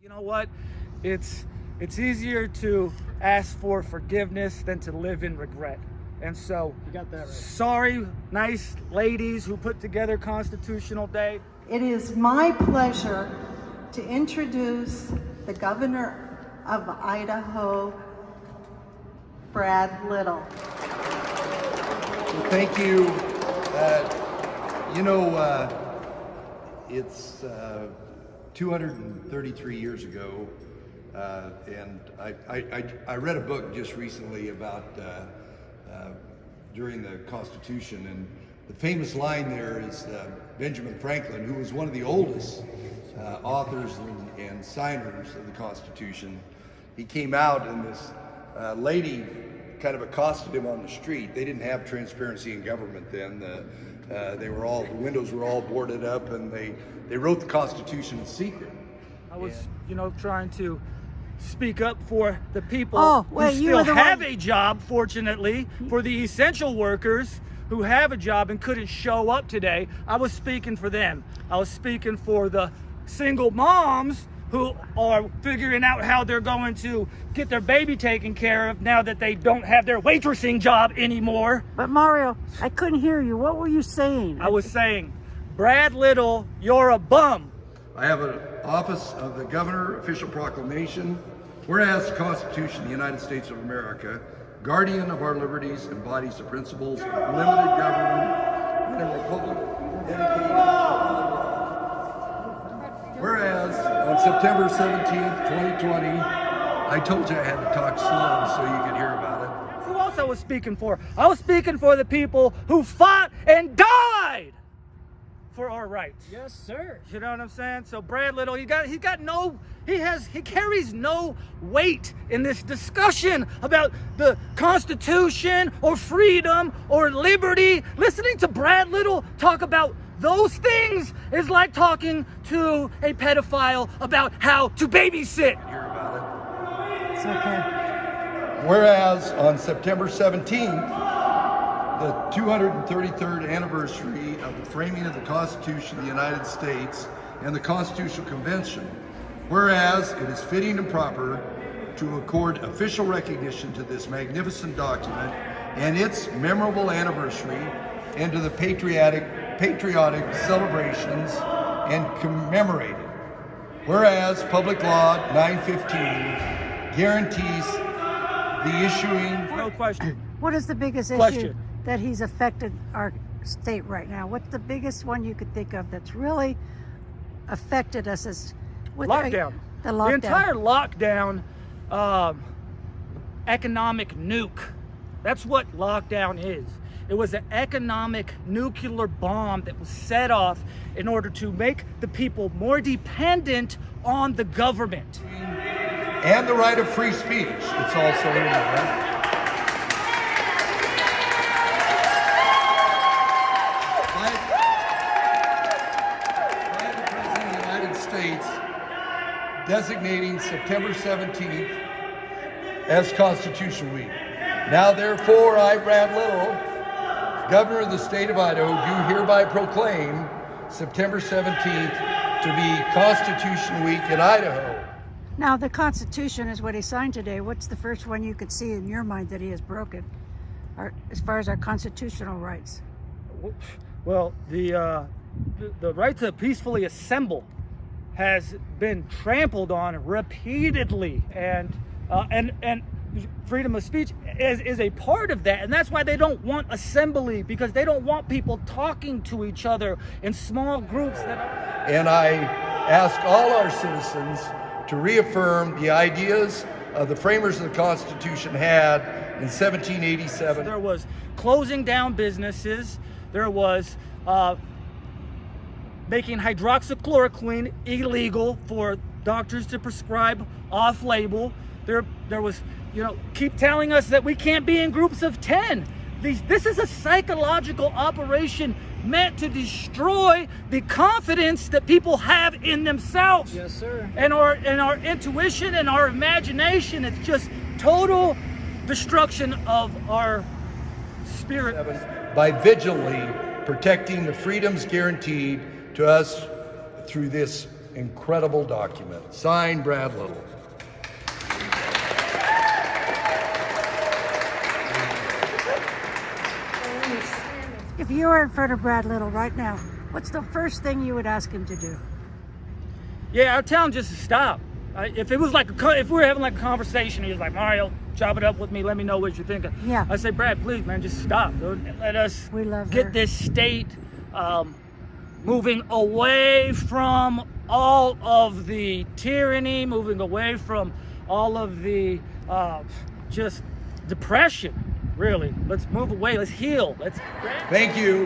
You know what? It's easier to ask for forgiveness than to live in regret. And so, You got that right. sorry, nice ladies who put together Constitutional Day. It is my pleasure to introduce the Governor of Idaho, Brad Little. Well, thank you. It's 233 years ago, and I read a book just recently about during the Constitution, and the famous line there is Benjamin Franklin, who was one of the oldest authors and signers of the Constitution. He came out, and this lady kind of accosted him on the street. They didn't have transparency in government then. The windows were all boarded up, and they wrote the Constitution in secret. I was, trying to speak up for the people who still have a job, fortunately, for the essential workers who have a job and couldn't show up today. I was speaking for them. I was speaking for the single moms who are figuring out how they're going to get their baby taken care of now that they don't have their waitressing job anymore. But Mario, I couldn't hear you. What were you saying? I was saying, Brad Little, you're a bum. I have an office of the Governor, official proclamation. Whereas the Constitution of the United States of America, guardian of our liberties, embodies the principles of limited government and a republic dedicated to Whereas on September 17th, 2020, I told you I had to talk slow so you could hear about it. Who else I was speaking for? I was speaking for the people who fought and died for our rights. Yes, sir. You know what I'm saying? So Brad Little, he carries no weight in this discussion about the Constitution or freedom or liberty. Listening to Brad Little talk about those things is like talking to a pedophile about how to babysit. Hear about it. It's okay. Whereas on September 17th, the 233rd anniversary of the framing of the Constitution of the United States and the Constitutional Convention, whereas it is fitting and proper to accord official recognition to this magnificent document and its memorable anniversary, and to the patriotic celebrations and commemorate it. Whereas Public Law 915 guarantees the issuing... No question. What is the biggest issue that he's affected our state right now? What's the biggest one you could think of that's really affected us as lockdown? The lockdown. The entire lockdown, economic nuke. That's what lockdown is. It was an economic nuclear bomb that was set off in order to make the people more dependent on the government. And the right of free speech. It's also in there. Designating September 17th as Constitution Week. Now therefore, I, Brad Little, Governor of the state of Idaho, do hereby proclaim September 17th to be Constitution Week in Idaho. Now the Constitution is what he signed today. What's the first one you could see in your mind that he has broken, as far as our constitutional rights? Well, the right to peacefully assemble has been trampled on repeatedly, and freedom of speech is a part of that, and that's why they don't want assembly, because they don't want people talking to each other in small groups. And I ask all our citizens to reaffirm the ideas of the framers of the Constitution had in 1787. There was closing down businesses. There was making hydroxychloroquine illegal for doctors to prescribe off-label. There was, keep telling us that we can't be in groups of 10. This is a psychological operation meant to destroy the confidence that people have in themselves. Yes, sir. And our intuition and our imagination. It's just total destruction of our spirit. By vigilantly protecting the freedoms guaranteed to us through this incredible document. Signed, Brad Little. If you were in front of Brad Little right now, what's the first thing you would ask him to do? Yeah, our town just to stop. If it was like if we were having like a conversation, he was like, Mario, chop it up with me. Let me know what you're thinking. Yeah. I say, Brad, please, man, just stop. Dude. Let us We love get her. this state moving away from all of the tyranny, moving away from all of the just depression. Really, let's move away. Let's heal. Let's. Thank you.